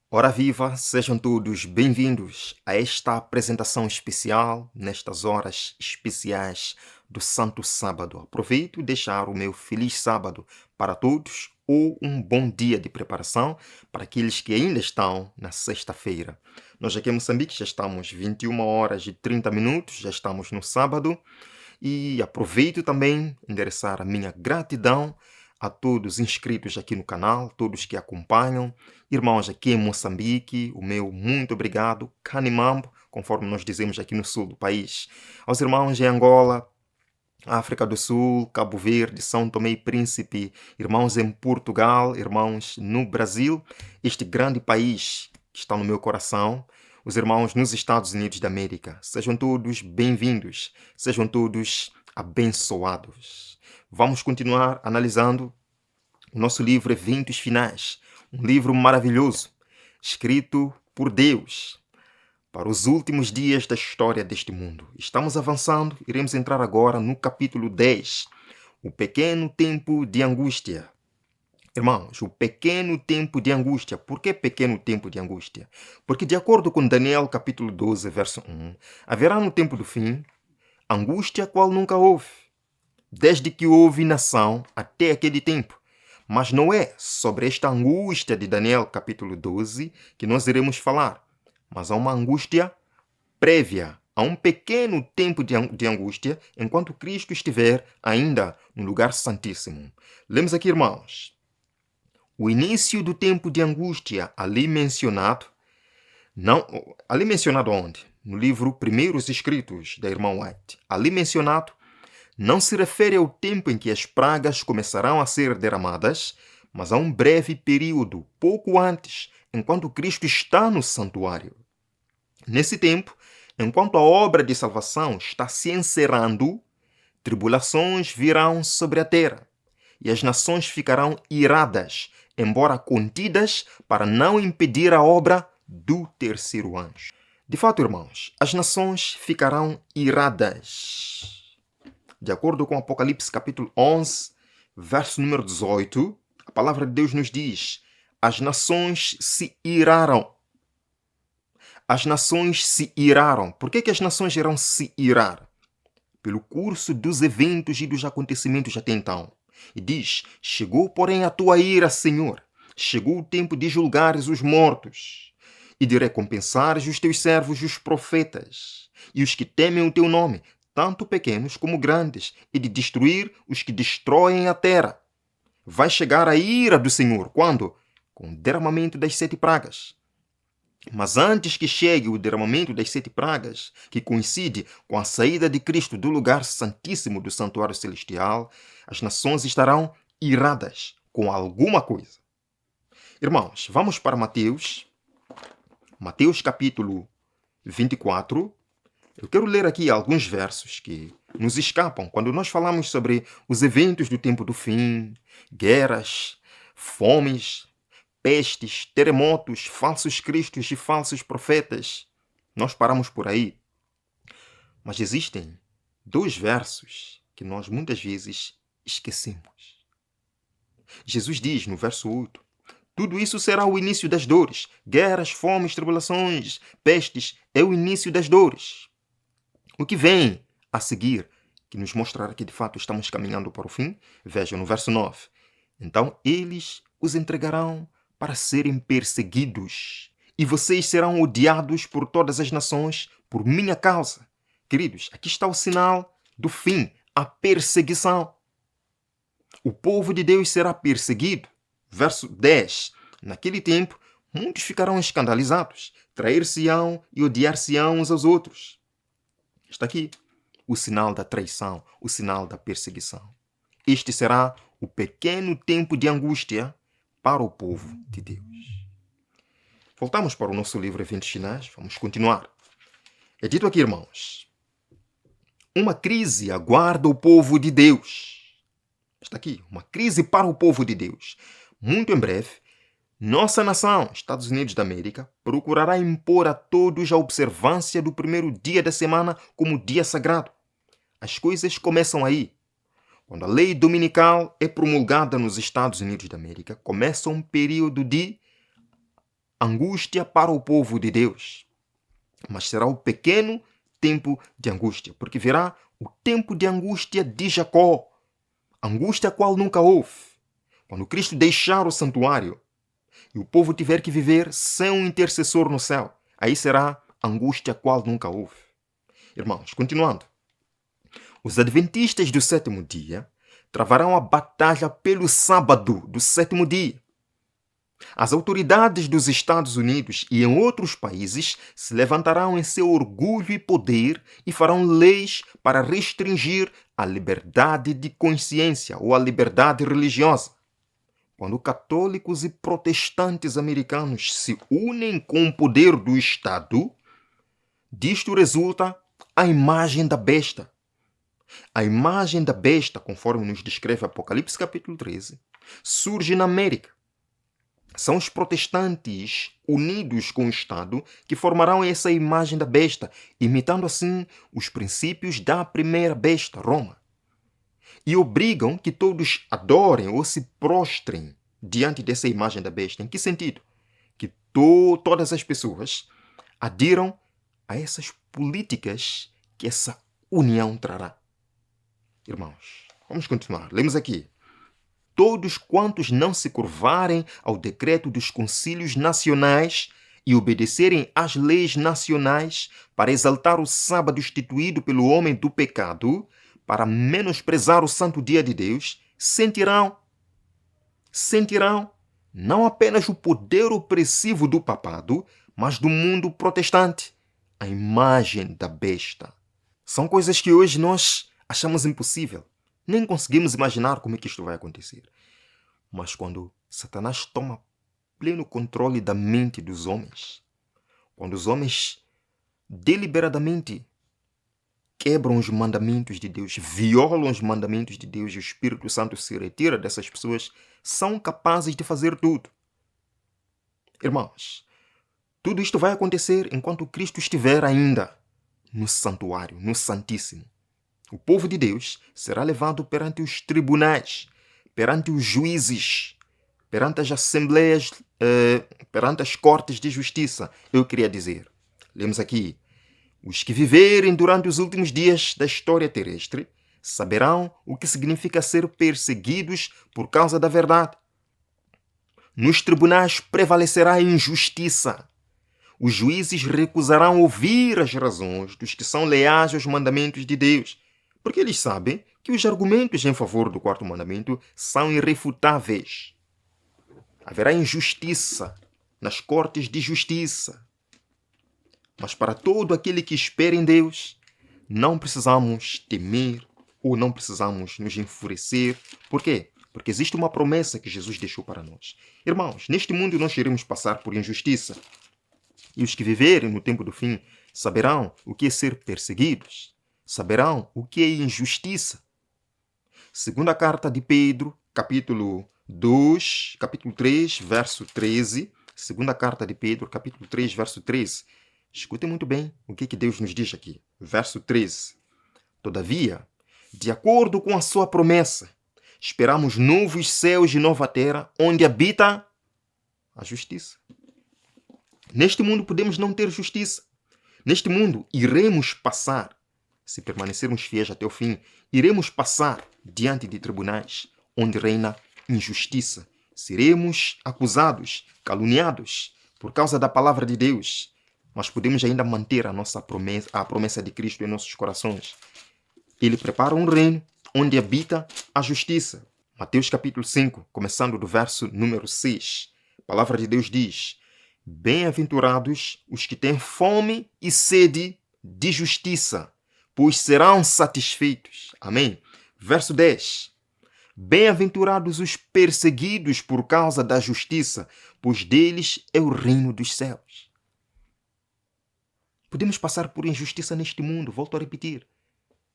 Ora viva, sejam todos bem-vindos a esta apresentação especial, nestas horas especiais do Santo Sábado. Aproveito e deixar o meu feliz sábado para todos ou um bom dia de preparação para aqueles que ainda estão na sexta-feira. Nós aqui em Moçambique já estamos 21 horas e 30 minutos, já estamos no sábado e aproveito também endereçar a minha gratidão a todos inscritos aqui no canal, todos que acompanham, irmãos aqui em Moçambique, o meu muito obrigado, Canimambo, conforme nós dizemos aqui no sul do país, aos irmãos em Angola, África do Sul, Cabo Verde, São Tomé e Príncipe, irmãos em Portugal, irmãos no Brasil, este grande país que está no meu coração, os irmãos nos Estados Unidos da América. Sejam todos bem-vindos, sejam todos abençoados. Vamos continuar analisando o nosso livro Eventos Finais, um livro maravilhoso, escrito por Deus para os últimos dias da história deste mundo. Estamos avançando, iremos entrar agora no capítulo 10, o pequeno tempo de angústia. Irmãos, o pequeno tempo de angústia. Por que pequeno tempo de angústia? Porque de acordo com Daniel capítulo 12, verso 1, haverá no tempo do fim angústia qual nunca houve, desde que houve nação até aquele tempo. Mas não é sobre esta angústia de Daniel capítulo 12 que nós iremos falar, mas há uma angústia prévia, há um pequeno tempo de angústia enquanto Cristo estiver ainda no lugar santíssimo. Lemos aqui, irmãos, o início do tempo de angústia ali mencionado, ali mencionado onde? No livro Primeiros Escritos da irmã White. Ali mencionado não se refere ao tempo em que as pragas começarão a ser derramadas, mas a um breve período, pouco antes, enquanto Cristo está no santuário. Nesse tempo, enquanto a obra de salvação está se encerrando, tribulações virão sobre a terra, e as nações ficarão iradas, embora contidas, para não impedir a obra do terceiro anjo. De fato, irmãos, as nações ficarão iradas. De acordo com Apocalipse capítulo 11, verso número 18, a palavra de Deus nos diz: as nações se iraram. As nações se iraram. Por que as nações irão se irar? Pelo curso dos eventos e dos acontecimentos até então. E diz: chegou, porém, a tua ira, Senhor. Chegou o tempo de julgares os mortos e de recompensares os teus servos, os profetas, e os que temem o teu nome, tanto pequenos como grandes, e de destruir os que destroem a terra. Vai chegar a ira do Senhor. Quando? Com o derramamento das 7 pragas. Mas antes que chegue o derramamento das 7 pragas, que coincide com a saída de Cristo do lugar santíssimo do santuário celestial, as nações estarão iradas com alguma coisa. Irmãos, vamos para Mateus capítulo 24, eu quero ler aqui alguns versos que nos escapam quando nós falamos sobre os eventos do tempo do fim, guerras, fomes, pestes, terremotos, falsos cristos e falsos profetas. Nós paramos por aí. Mas existem 2 versos que nós muitas vezes esquecemos. Jesus diz no verso 8, tudo isso será o início das dores. Guerras, fomes, tribulações, pestes, é o início das dores. O que vem a seguir, que nos mostrará que de fato estamos caminhando para o fim, vejam no verso 9. Então eles os entregarão para serem perseguidos, e vocês serão odiados por todas as nações por minha causa. Queridos, aqui está o sinal do fim, a perseguição. O povo de Deus será perseguido. Verso 10. Naquele tempo, muitos ficarão escandalizados, trair-se-ão e odiar-se-ão uns aos outros. Está aqui o sinal da traição, o sinal da perseguição. Este será o pequeno tempo de angústia para o povo de Deus. Voltamos para o nosso livro Eventos Finais. Vamos continuar. É dito aqui, irmãos, uma crise aguarda o povo de Deus. Está aqui, uma crise para o povo de Deus. Muito em breve, nossa nação, Estados Unidos da América, procurará impor a todos a observância do primeiro dia da semana como dia sagrado. As coisas começam aí. Quando a lei dominical é promulgada nos Estados Unidos da América, começa um período de angústia para o povo de Deus, mas será o pequeno tempo de angústia, porque virá o tempo de angústia de Jacó, angústia a qual nunca houve. Quando Cristo deixar o santuário e o povo tiver que viver sem um intercessor no céu, aí será angústia a qual nunca houve. Irmãos, continuando. Os adventistas do sétimo dia travarão a batalha pelo sábado do sétimo dia. As autoridades dos Estados Unidos e em outros países se levantarão em seu orgulho e poder e farão leis para restringir a liberdade de consciência ou a liberdade religiosa. Quando católicos e protestantes americanos se unem com o poder do Estado, disto resulta a imagem da besta. A imagem da besta, conforme nos descreve Apocalipse capítulo 13, surge na América. São os protestantes unidos com o Estado que formarão essa imagem da besta, imitando assim os princípios da primeira besta, Roma. E obrigam que todos adorem ou se prostrem diante dessa imagem da besta. Em que sentido? Que todas as pessoas adiram a essas políticas que essa união trará. Irmãos, vamos continuar. Lemos aqui. Todos quantos não se curvarem ao decreto dos concílios nacionais e obedecerem às leis nacionais para exaltar o sábado instituído pelo homem do pecado, para menosprezar o santo dia de Deus, sentirão não apenas o poder opressivo do papado, mas do mundo protestante, a imagem da besta. São coisas que hoje nós achamos impossível. Nem conseguimos imaginar como é que isto vai acontecer. Mas quando Satanás toma pleno controle da mente dos homens, quando os homens deliberadamente quebram os mandamentos de Deus, violam os mandamentos de Deus e o Espírito Santo se retira dessas pessoas, são capazes de fazer tudo. Irmãos, tudo isto vai acontecer enquanto Cristo estiver ainda no santuário, no Santíssimo. O povo de Deus será levado perante os tribunais, perante os juízes, perante as assembleias, perante as cortes de justiça. Eu queria dizer, lemos aqui, os que viverem durante os últimos dias da história terrestre saberão o que significa ser perseguidos por causa da verdade. Nos tribunais prevalecerá a injustiça. Os juízes recusarão ouvir as razões dos que são leais aos mandamentos de Deus, porque eles sabem que os argumentos em favor do quarto mandamento são irrefutáveis. Haverá injustiça nas cortes de justiça. Mas para todo aquele que espera em Deus, não precisamos temer ou não precisamos nos enfurecer. Por quê? Porque existe uma promessa que Jesus deixou para nós. Irmãos, neste mundo nós iremos passar por injustiça. E os que viverem no tempo do fim saberão o que é ser perseguidos. Saberão o que é injustiça. Segunda carta de Pedro, capítulo 2, capítulo 3, verso 13. Segunda carta de Pedro, capítulo 3, verso 13. Escutem muito bem o que Deus nos diz aqui. Verso 13. Todavia, de acordo com a sua promessa, esperamos novos céus e nova terra, onde habita a justiça. Neste mundo podemos não ter justiça. Neste mundo iremos passar, se permanecermos fiéis até o fim, iremos passar diante de tribunais onde reina injustiça. Seremos acusados, caluniados por causa da palavra de Deus, mas podemos ainda manter a promessa de Cristo em nossos corações. Ele prepara um reino onde habita a justiça. Mateus capítulo 5, começando do verso número 6. A palavra de Deus diz: bem-aventurados os que têm fome e sede de justiça, pois serão satisfeitos. Amém. Verso 10. Bem-aventurados os perseguidos por causa da justiça, pois deles é o reino dos céus. Podemos passar por injustiça neste mundo, volto a repetir,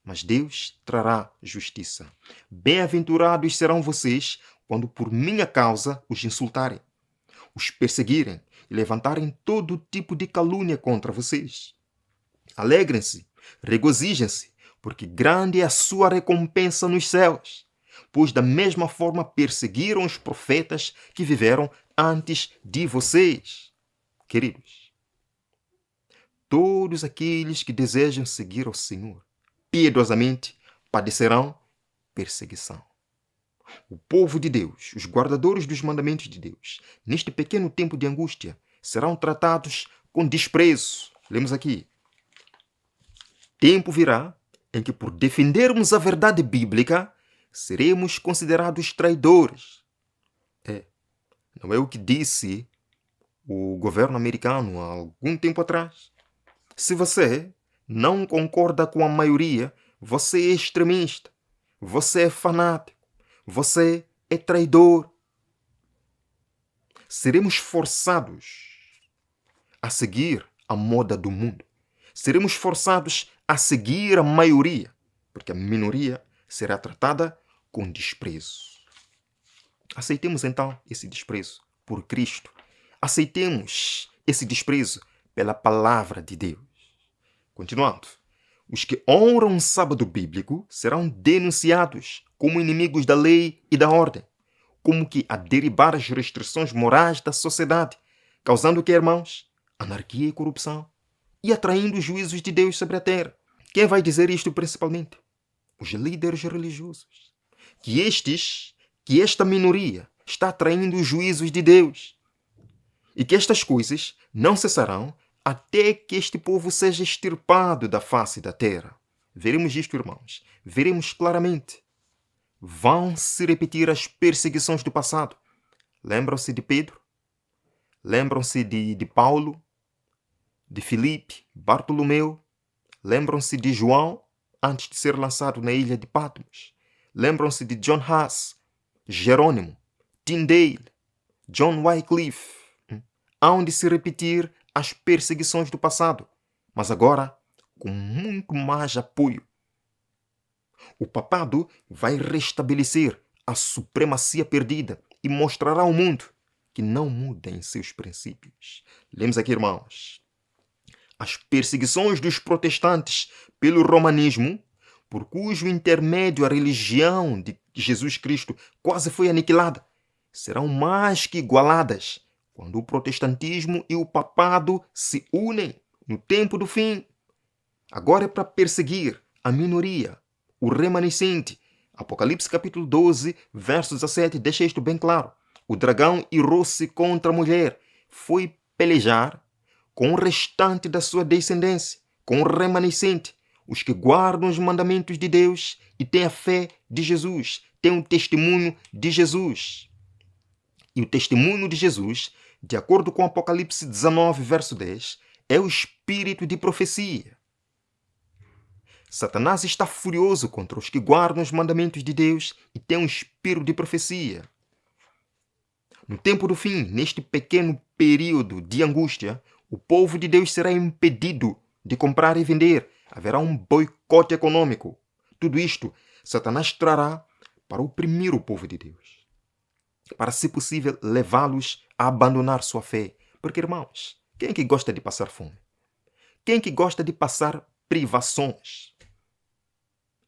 mas Deus trará justiça. Bem-aventurados serão vocês quando por minha causa os insultarem, os perseguirem e levantarem todo tipo de calúnia contra vocês. Alegrem-se, regozijem-se, porque grande é a sua recompensa nos céus, pois da mesma forma perseguiram os profetas que viveram antes de vocês. Queridos, todos aqueles que desejam seguir ao Senhor piedosamente padecerão perseguição. O povo de Deus, os guardadores dos mandamentos de Deus, neste pequeno tempo de angústia, serão tratados com desprezo. Lemos aqui. Tempo virá em que, por defendermos a verdade bíblica, seremos considerados traidores. Não é o que disse o governo americano há algum tempo atrás? Se você não concorda com a maioria, você é extremista, você é fanático, você é traidor. Seremos forçados a seguir a moda do mundo. Seremos forçados a seguir a maioria, porque a minoria será tratada com desprezo. Aceitemos então esse desprezo por Cristo. Aceitemos esse desprezo pela palavra de Deus. Continuando. Os que honram o sábado bíblico serão denunciados como inimigos da lei e da ordem, como que a derivar as restrições morais da sociedade, causando o que, irmãos? Anarquia e corrupção, e atraindo os juízos de Deus sobre a terra. Quem vai dizer isto principalmente? Os líderes religiosos. Que esta minoria está atraindo os juízos de Deus. E que estas coisas não cessarão até que este povo seja extirpado da face da terra. Veremos isto, irmãos. Veremos claramente. Vão se repetir as perseguições do passado. Lembram-se de Pedro? Lembram-se de Paulo? De Filipe? Bartolomeu? Lembram-se de João, antes de ser lançado na ilha de Patmos? Lembram-se de John Huss, Jerônimo, Tyndale, John Wycliffe? Hão de se repetir as perseguições do passado, mas agora com muito mais apoio. O papado vai restabelecer a supremacia perdida e mostrará ao mundo que não muda em seus princípios. Lemos aqui, irmãos. As perseguições dos protestantes pelo romanismo, por cujo intermédio a religião de Jesus Cristo quase foi aniquilada, serão mais que igualadas quando o protestantismo e o papado se unem no tempo do fim. Agora é para perseguir a minoria, o remanescente. Apocalipse capítulo 12, verso 17, deixa isto bem claro. O dragão irou-se contra a mulher, foi pelejar com o restante da sua descendência, com o remanescente, os que guardam os mandamentos de Deus e têm a fé de Jesus, têm o testemunho de Jesus. E o testemunho de Jesus, de acordo com Apocalipse 19, verso 10, é o espírito de profecia. Satanás está furioso contra os que guardam os mandamentos de Deus e têm um espírito de profecia. No tempo do fim, neste pequeno período de angústia, o povo de Deus será impedido de comprar e vender. Haverá um boicote econômico. Tudo isto Satanás trará para oprimir o povo de Deus, para, se possível, levá-los a abandonar sua fé. Porque, irmãos, quem é que gosta de passar fome? Quem é que gosta de passar privações?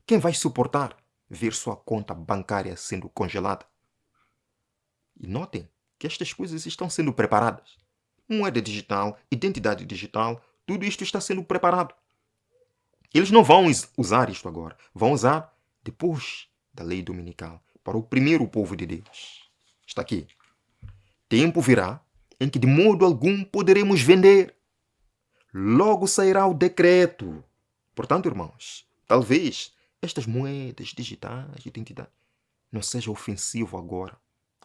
Quem vai suportar ver sua conta bancária sendo congelada? E notem que estas coisas estão sendo preparadas. Moeda digital, identidade digital, tudo isto está sendo preparado. Eles não vão usar isto agora. Vão usar depois da lei dominical, para oprimir o povo de Deus. Está aqui. Tempo virá em que de modo algum poderemos vender. Logo sairá o decreto. Portanto, irmãos, talvez estas moedas digitais de identidade não seja ofensivo agora,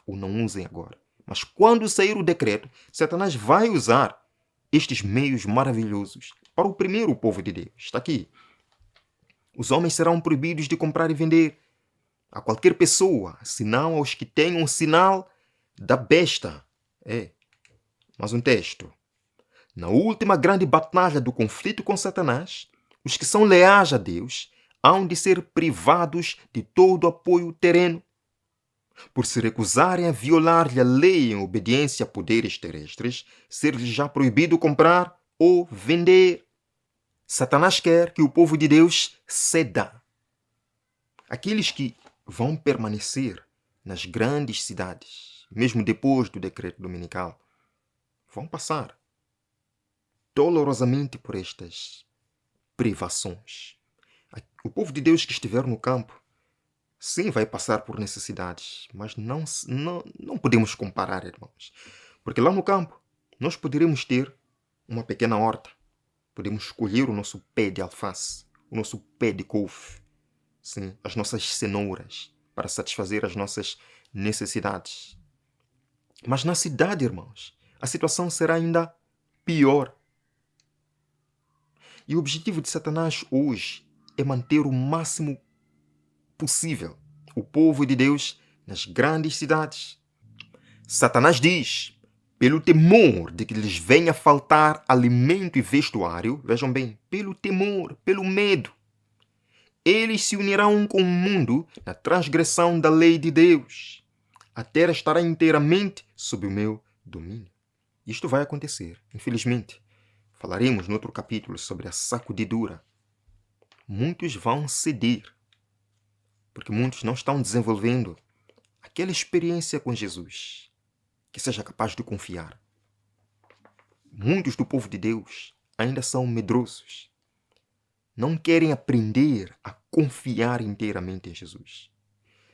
ou não usem agora. Mas quando sair o decreto, Satanás vai usar estes meios maravilhosos para oprimir o povo de Deus. Está aqui. Os homens serão proibidos de comprar e vender a qualquer pessoa, senão aos que tenham o sinal da besta. Mais um texto. Na última grande batalha do conflito com Satanás, os que são leais a Deus hão de ser privados de todo apoio terreno, por se recusarem a violar-lhe a lei em obediência a poderes terrestres, ser-lhes já proibido comprar ou vender. Satanás quer que o povo de Deus ceda. Aqueles que vão permanecer nas grandes cidades, mesmo depois do decreto dominical, vão passar dolorosamente por estas privações. O povo de Deus que estiver no campo, sim, vai passar por necessidades, mas não podemos comparar, irmãos. Porque lá no campo, nós poderemos ter uma pequena horta. Podemos colher o nosso pé de alface, o nosso pé de couve, sim, as nossas cenouras, para satisfazer as nossas necessidades. Mas na cidade, irmãos, a situação será ainda pior. E o objetivo de Satanás hoje é manter o máximo possível o povo de Deus nas grandes cidades. Satanás diz, pelo temor de que lhes venha faltar alimento e vestuário, vejam bem, pelo temor, pelo medo, eles se unirão com o mundo na transgressão da lei de Deus. A terra estará inteiramente sob o meu domínio. Isto vai acontecer, infelizmente. Falaremos no outro capítulo sobre a sacudidura. Muitos vão ceder, porque muitos não estão desenvolvendo aquela experiência com Jesus que seja capaz de confiar. Muitos do povo de Deus ainda são medrosos. Não querem aprender a confiar inteiramente em Jesus.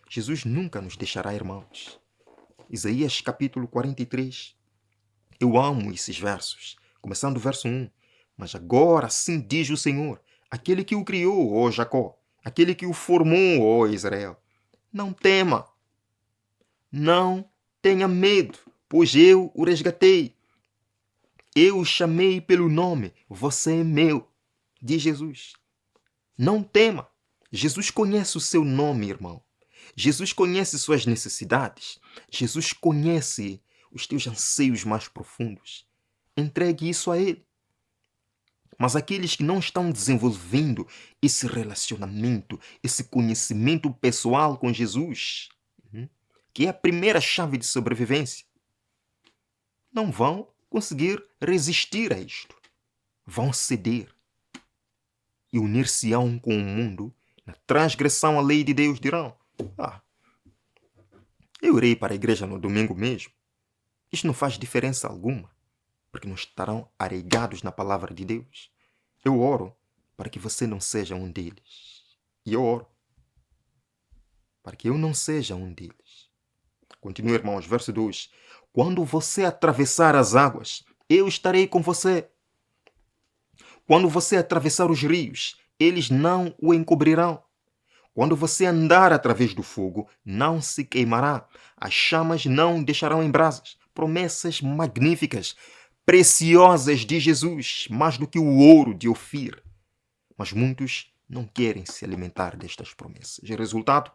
Jesus nunca nos deixará, irmãos. Isaías capítulo 43. Eu amo esses versos, começando o verso 1. Mas agora sim diz o Senhor, aquele que o criou, ó Jacó, aquele que o formou, ó Israel. Não tema, não tenha medo, pois eu o resgatei. Eu o chamei pelo nome, você é meu, diz Jesus. Não tema. Jesus conhece o seu nome, irmão. Jesus conhece suas necessidades. Jesus conhece os teus anseios mais profundos. Entregue isso a Ele. Mas aqueles que não estão desenvolvendo esse relacionamento, esse conhecimento pessoal com Jesus, que é a primeira chave de sobrevivência, não vão conseguir resistir a isto. Vão ceder e unir-se-ão com o mundo na transgressão à lei de Deus. Dirão, eu irei para a igreja no domingo mesmo. Isto não faz diferença alguma, porque não estarão arraigados na palavra de Deus. Eu oro para que você não seja um deles. E eu oro para que eu não seja um deles. Continua, irmãos, verso 2. Quando você atravessar as águas, eu estarei com você. Quando você atravessar os rios, eles não o encobrirão. Quando você andar através do fogo, não se queimará. As chamas não deixarão em brasas. Promessas magníficas, preciosas de Jesus, mais do que o ouro de Ofir. Mas muitos não querem se alimentar destas promessas. E resultado,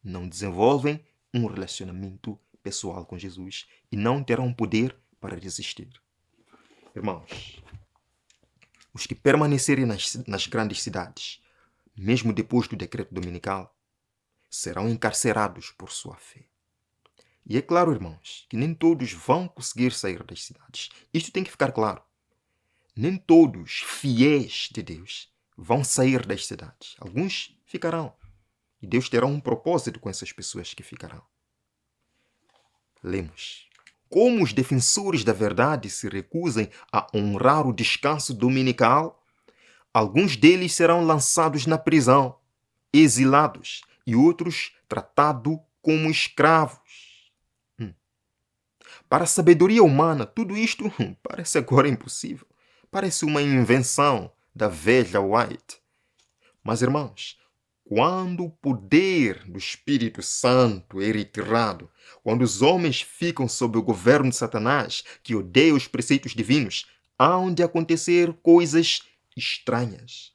não desenvolvem um relacionamento pessoal com Jesus e não terão poder para resistir. Irmãos, os que permanecerem nas grandes cidades, mesmo depois do decreto dominical, serão encarcerados por sua fé. E é claro, irmãos, que nem todos vão conseguir sair das cidades. Isto tem que ficar claro. Nem todos fiéis de Deus vão sair das cidades. Alguns ficarão. E Deus terá um propósito com essas pessoas que ficarão. Lemos. Como os defensores da verdade se recusem a honrar o descanso dominical, alguns deles serão lançados na prisão, exilados, e outros tratados como escravos. Para a sabedoria humana, tudo isto parece agora impossível. Parece uma invenção da velha White. Mas, irmãos, quando o poder do Espírito Santo é retirado, quando os homens ficam sob o governo de Satanás, que odeia os preceitos divinos, hão de acontecer coisas estranhas.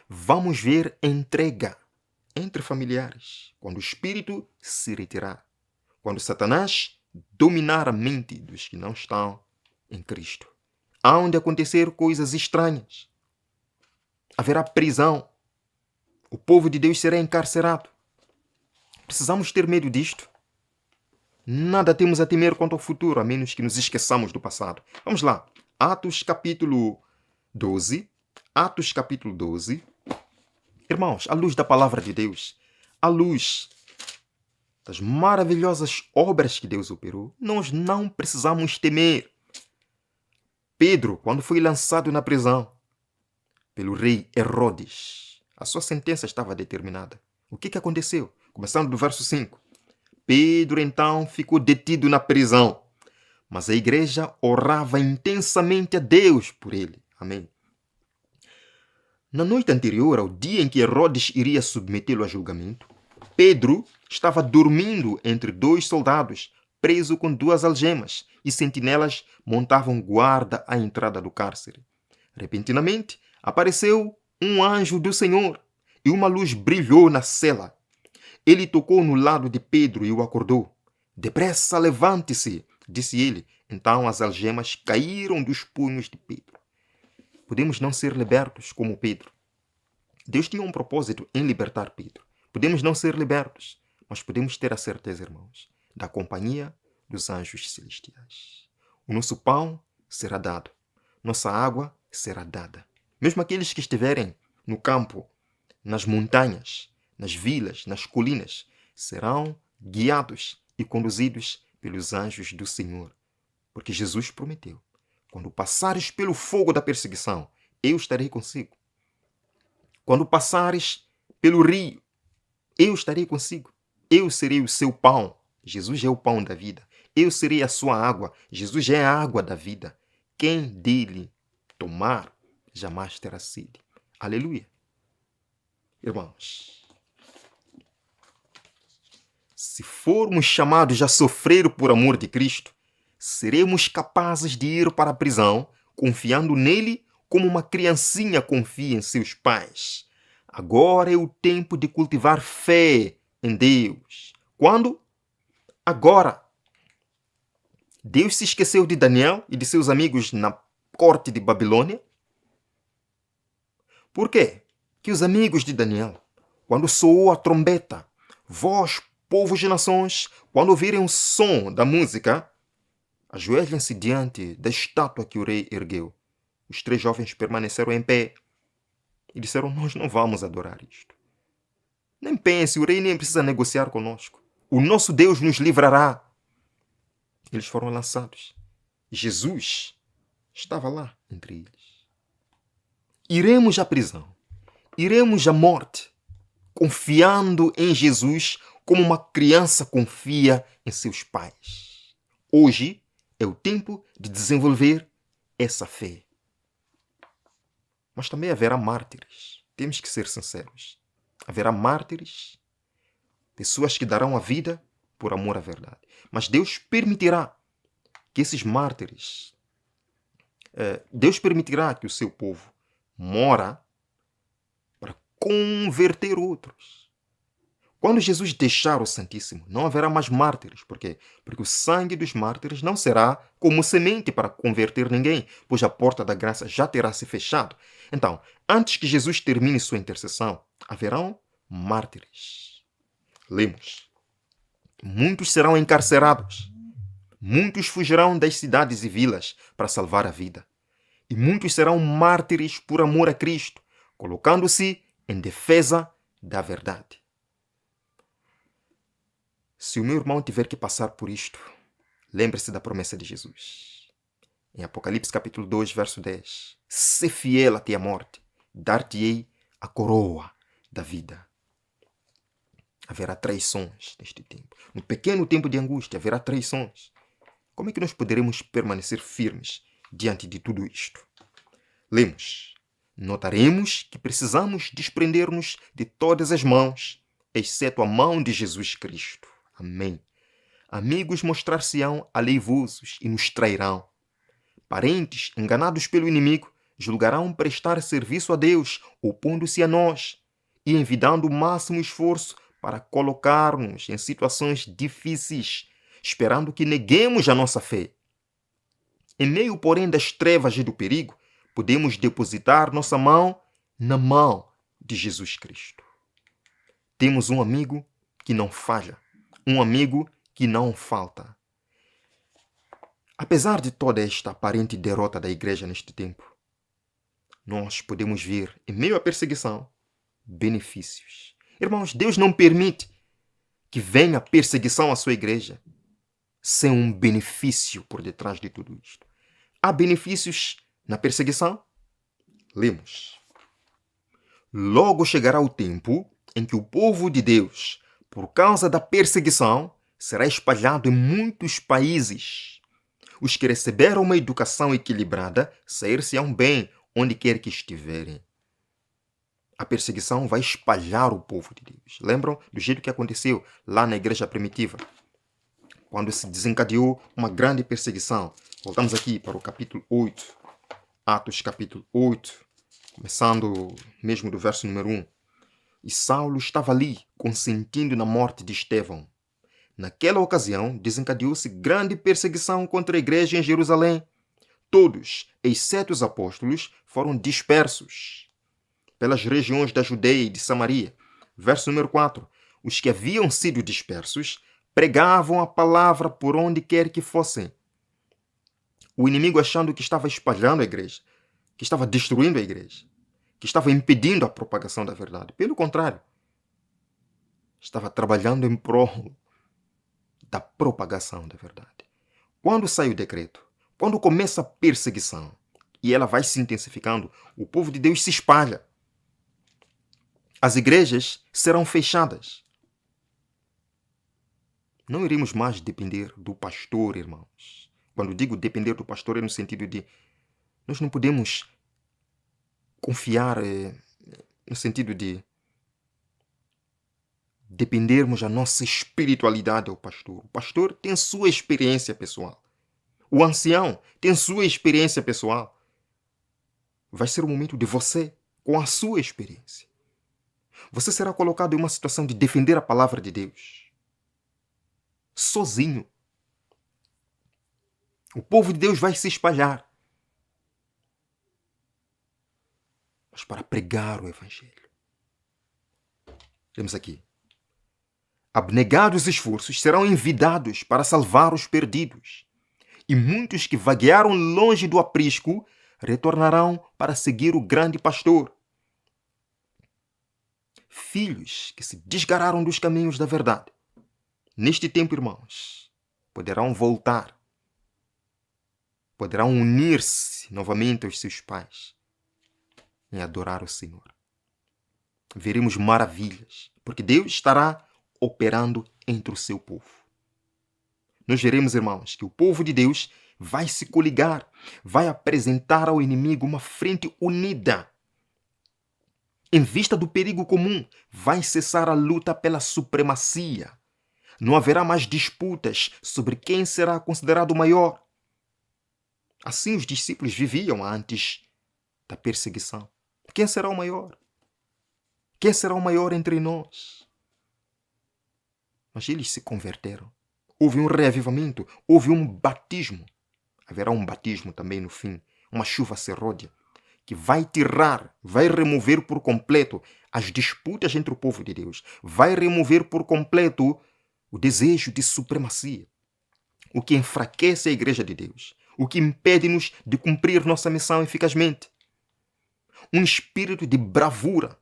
Vamos ver entrega entre familiares, quando o Espírito se retirar, quando Satanás dominar a mente dos que não estão em Cristo. Hão de acontecer coisas estranhas. Haverá prisão. O povo de Deus será encarcerado. Precisamos ter medo disto. Nada temos a temer quanto ao futuro, a menos que nos esqueçamos do passado. Vamos lá. Atos capítulo 12. Atos capítulo 12. Irmãos, à luz da palavra de Deus, à luz das maravilhosas obras que Deus operou, nós não precisamos temer. Pedro, quando foi lançado na prisão pelo rei Herodes, a sua sentença estava determinada. O que aconteceu? Começando do verso 5. Pedro então ficou detido na prisão, mas a igreja orava intensamente a Deus por ele. Amém. Na noite anterior ao dia em que Herodes iria submetê-lo a julgamento, Pedro estava dormindo entre dois soldados, preso com duas algemas, e sentinelas montavam guarda à entrada do cárcere. Repentinamente, apareceu um anjo do Senhor, e uma luz brilhou na cela. Ele tocou no lado de Pedro e o acordou. Depressa, levante-se, disse ele. Então as algemas caíram dos punhos de Pedro. Podemos não ser libertos como Pedro. Deus tinha um propósito em libertar Pedro. Podemos não ser libertos, mas podemos ter a certeza, irmãos, da companhia dos anjos celestiais. O nosso pão será dado, nossa água será dada. Mesmo aqueles que estiverem no campo, nas montanhas, nas vilas, nas colinas, serão guiados e conduzidos pelos anjos do Senhor. Porque Jesus prometeu: quando passares pelo fogo da perseguição, eu estarei consigo. Quando passares pelo rio, eu estarei consigo. Eu serei o seu pão. Jesus é o pão da vida. Eu serei a sua água. Jesus é a água da vida. Quem dele tomar, jamais terá sede. Aleluia. Irmãos, se formos chamados a sofrer por amor de Cristo, seremos capazes de ir para a prisão, confiando nele como uma criancinha confia em seus pais. Agora é o tempo de cultivar fé em Deus. Quando? Agora. Deus se esqueceu de Daniel e de seus amigos na corte de Babilônia? Por quê? Que os amigos de Daniel, quando soou a trombeta, vós, povos de nações, quando ouvirem o som da música, ajoelhem-se diante da estátua que o rei ergueu. Os três jovens permaneceram em pé e disseram: nós não vamos adorar isto. Nem pense, o rei nem precisa negociar conosco. O nosso Deus nos livrará. Eles foram lançados. Jesus estava lá entre eles. Iremos à prisão, iremos à morte, confiando em Jesus como uma criança confia em seus pais. Hoje é o tempo de desenvolver essa fé. Mas também haverá mártires. Temos que ser sinceros. Haverá mártires, pessoas que darão a vida por amor à verdade. Mas Deus permitirá que esses mártires, Deus permitirá que o seu povo mora para converter outros. Quando Jesus deixar o Santíssimo, não haverá mais mártires. Por quê? Porque o sangue dos mártires não será como semente para converter ninguém, pois a porta da graça já terá se fechado. Então, antes que Jesus termine sua intercessão, haverão mártires. Lemos: muitos serão encarcerados, muitos fugirão das cidades e vilas para salvar a vida, e muitos serão mártires por amor a Cristo, colocando-se em defesa da verdade. Se o meu irmão tiver que passar por isto, lembre-se da promessa de Jesus. Em Apocalipse capítulo 2, verso 10. Se fiel até a morte, dar-te-ei a coroa da vida. Haverá traições neste tempo. No pequeno tempo de angústia, haverá traições. Como é que nós poderemos permanecer firmes diante de tudo isto? Lemos: notaremos que precisamos desprender-nos de todas as mãos, exceto a mão de Jesus Cristo. Amém. Amigos mostrar-se-ão aleivosos e nos trairão. Parentes, enganados pelo inimigo, julgarão prestar serviço a Deus, opondo-se a nós e envidando o máximo esforço para colocar-nos em situações difíceis, esperando que neguemos a nossa fé. Em meio, porém, das trevas e do perigo, podemos depositar nossa mão na mão de Jesus Cristo. Temos um amigo que não falha, um amigo que não falta. Apesar de toda esta aparente derrota da igreja neste tempo, nós podemos ver, em meio à perseguição, benefícios. Irmãos, Deus não permite que venha perseguição à sua igreja sem um benefício por detrás de tudo isto. há benefícios na perseguição? Lemos. Logo chegará o tempo em que o povo de Deus, por causa da perseguição, será espalhado em muitos países. Os que receberam uma educação equilibrada sair-se-ão bem onde quer que estiverem. A perseguição vai espalhar o povo de Deus. Lembram do jeito que aconteceu lá na igreja primitiva? Quando se desencadeou uma grande perseguição. Voltamos aqui para o capítulo 8. Atos capítulo 8. Começando mesmo do verso número 1. E Saulo estava ali, consentindo na morte de Estevão. Naquela ocasião, desencadeou-se grande perseguição contra a igreja em Jerusalém. Todos, exceto os apóstolos, foram dispersos pelas regiões da Judeia e de Samaria. Verso número 4. Os que haviam sido dispersos pregavam a palavra por onde quer que fossem. O inimigo, achando que estava espalhando a igreja, que estava destruindo a igreja, que estava impedindo a propagação da verdade. Pelo contrário, estava trabalhando em prol da propagação da verdade. Quando sai o decreto, quando começa a perseguição, e ela vai se intensificando, o povo de Deus se espalha. As igrejas serão fechadas. Não iremos mais depender do pastor, irmãos. Quando digo depender do pastor, é no sentido de nós não podemos confiar, no sentido de dependermos da nossa espiritualidade ao pastor. O pastor tem sua experiência pessoal. O ancião tem sua experiência pessoal. Vai ser o momento de você, com a sua experiência. Você será colocado em uma situação de defender a palavra de Deus. Sozinho. O povo de Deus vai se espalhar. Mas para pregar o Evangelho. Temos aqui. Abnegados esforços serão envidados para salvar os perdidos. E muitos que vaguearam longe do aprisco retornarão para seguir o grande pastor. Filhos que se desgararam dos caminhos da verdade, neste tempo, irmãos, poderão voltar, poderão unir-se novamente aos seus pais em adorar o Senhor. Veremos maravilhas, porque Deus estará operando entre o seu povo. Nós veremos, irmãos, que o povo de Deus vai se coligar, vai apresentar ao inimigo uma frente unida. Em vista do perigo comum, vai cessar a luta pela supremacia. Não haverá mais disputas sobre quem será considerado maior. Assim os discípulos viviam antes da perseguição. Quem será o maior? Quem será o maior entre nós? Mas eles se converteram. Houve um reavivamento, houve um batismo. Haverá um batismo também no fim, uma chuva serródia, que vai tirar, vai remover por completo as disputas entre o povo de Deus. Vai remover por completo o desejo de supremacia. O que enfraquece a igreja de Deus. O que impede-nos de cumprir nossa missão eficazmente. Um espírito de bravura,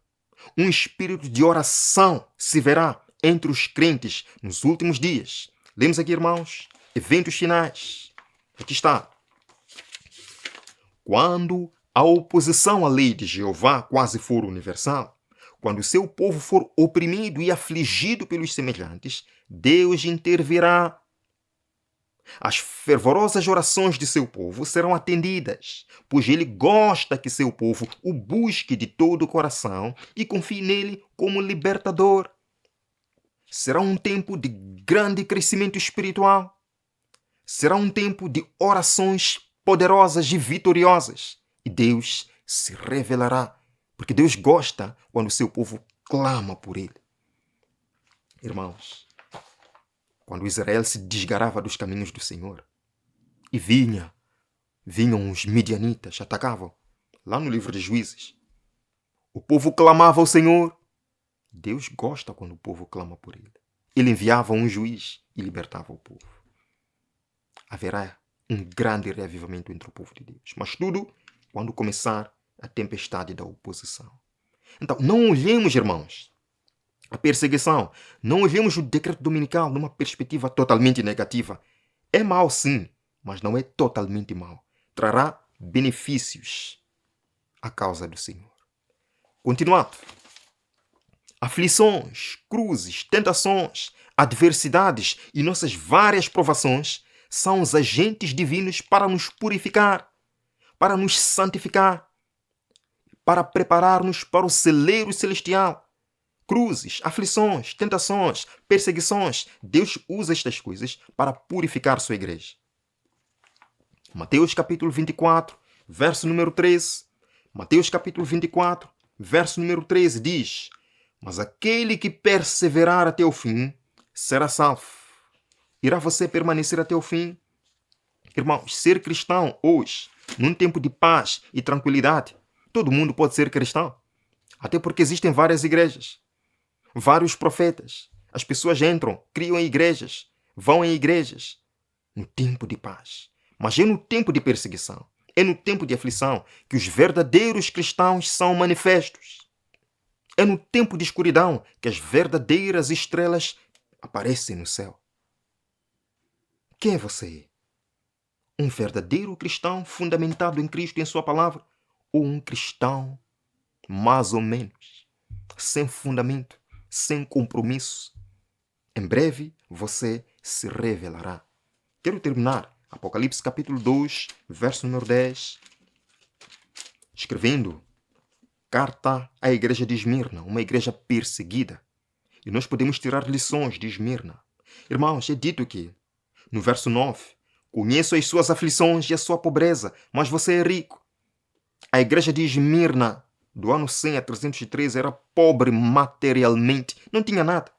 um espírito de oração se verá entre os crentes nos últimos dias. Lemos aqui, irmãos, eventos finais. Aqui está. Quando a oposição à lei de Jeová quase for universal, quando o seu povo for oprimido e afligido pelos semelhantes, Deus intervirá. As fervorosas orações de seu povo serão atendidas, pois ele gosta que seu povo o busque de todo o coração e confie nele como libertador. Será um tempo de grande crescimento espiritual. Será um tempo de orações poderosas e vitoriosas. E Deus se revelará, porque Deus gosta quando o seu povo clama por ele. Irmãos, quando Israel se desgarava dos caminhos do Senhor e vinham os midianitas, atacavam, lá no livro de Juízes, o povo clamava ao Senhor. Deus gosta quando o povo clama por ele. Ele enviava um juiz e libertava o povo. Haverá um grande reavivamento entre o povo de Deus. Mas tudo quando começar a tempestade da oposição. Então, não olhemos, irmãos, a perseguição. Não olhemos o decreto dominical numa perspectiva totalmente negativa. É mau, sim, mas não é totalmente mau. trará benefícios à causa do Senhor. Continuando. Aflições, cruzes, tentações, adversidades e nossas várias provações são os agentes divinos para nos purificar, para nos santificar, para preparar-nos para o celeiro celestial. Cruzes, aflições, tentações, perseguições. Deus usa estas coisas para purificar sua igreja. Mateus capítulo 24, verso número 13. Mateus capítulo 24, verso número 13 diz: mas aquele que perseverar até o fim será salvo. Irá você permanecer até o fim? Irmãos, ser cristão hoje, num tempo de paz e tranquilidade, todo mundo pode ser cristão. Até porque existem várias igrejas, vários profetas. As pessoas entram, criam igrejas, vão em igrejas, no tempo de paz. Mas é no tempo de perseguição, é no tempo de aflição que os verdadeiros cristãos são manifestos. É no tempo de escuridão que as verdadeiras estrelas aparecem no céu. Quem é você? Um verdadeiro cristão fundamentado em Cristo e em sua palavra? Ou um cristão mais ou menos, sem fundamento, sem compromisso? Em breve você se revelará. Quero terminar Apocalipse capítulo 2, verso número 10, escrevendo carta à igreja de Esmirna, uma igreja perseguida. E nós podemos tirar lições de Esmirna. Irmãos, é dito que, no verso 9, conheço as suas aflições e a sua pobreza, mas você é rico. A igreja de Esmirna, do ano 100 a 313, era pobre materialmente, não tinha nada.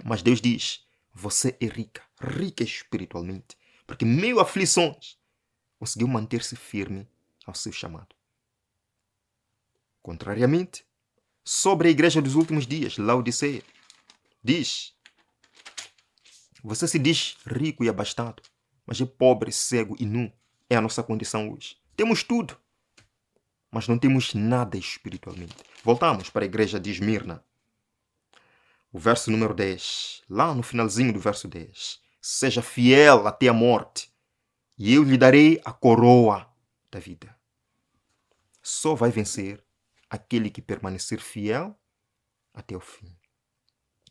Mas Deus diz, você é rica, rica espiritualmente, porque meio aflições, conseguiu manter-se firme ao seu chamado. Contrariamente, sobre a igreja dos últimos dias, Laodiceia, diz, você se diz rico e abastado, mas é pobre, cego e nu. É a nossa condição hoje. Temos tudo, mas não temos nada espiritualmente. Voltamos para a igreja de Esmirna. O verso número 10, lá no finalzinho do verso 10. Seja fiel até a morte, e eu lhe darei a coroa da vida. Só vai vencer aquele que permanecer fiel até o fim.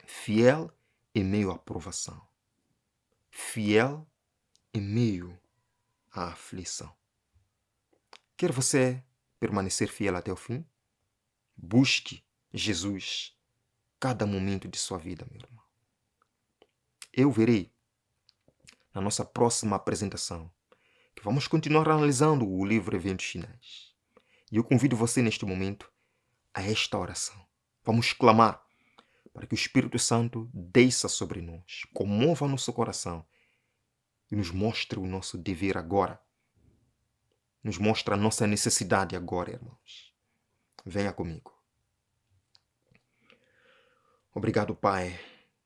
Fiel em meio à provação. Fiel em meio à aflição. Quer você permanecer fiel até o fim? Busque Jesus cada momento de sua vida, meu irmão. Eu verei na nossa próxima apresentação que vamos continuar analisando o livro Eventos Finais. E eu convido você neste momento a esta oração. Vamos clamar para que o Espírito Santo desça sobre nós, comova nosso coração e nos mostre o nosso dever agora. Nos mostre a nossa necessidade agora, irmãos. Venha comigo. Obrigado, Pai,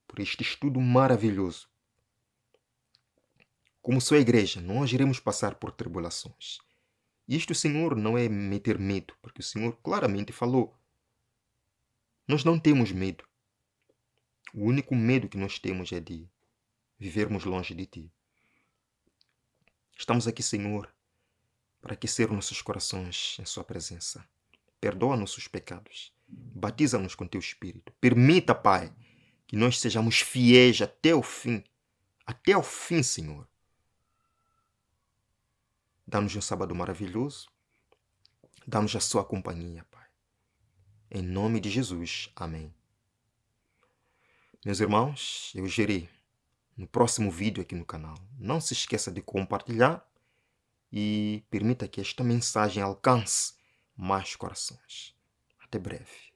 por este estudo maravilhoso. Como sua igreja, nós iremos passar por tribulações. E isto, Senhor, não é meter medo, porque o Senhor claramente falou. Nós não temos medo. O único medo que nós temos é de vivermos longe de Ti. Estamos aqui, Senhor, para aquecer nossos corações em Sua presença. Perdoa nossos pecados. Batiza-nos com Teu Espírito. Permita, Pai, que nós sejamos fiéis até o fim. Até o fim, Senhor. Dá-nos um sábado maravilhoso. Dá-nos a Sua companhia, Pai. Em nome de Jesus. Amém. Meus irmãos, eu gerei no próximo vídeo aqui no canal. Não se esqueça de compartilhar e permita que esta mensagem alcance mais corações. Até breve.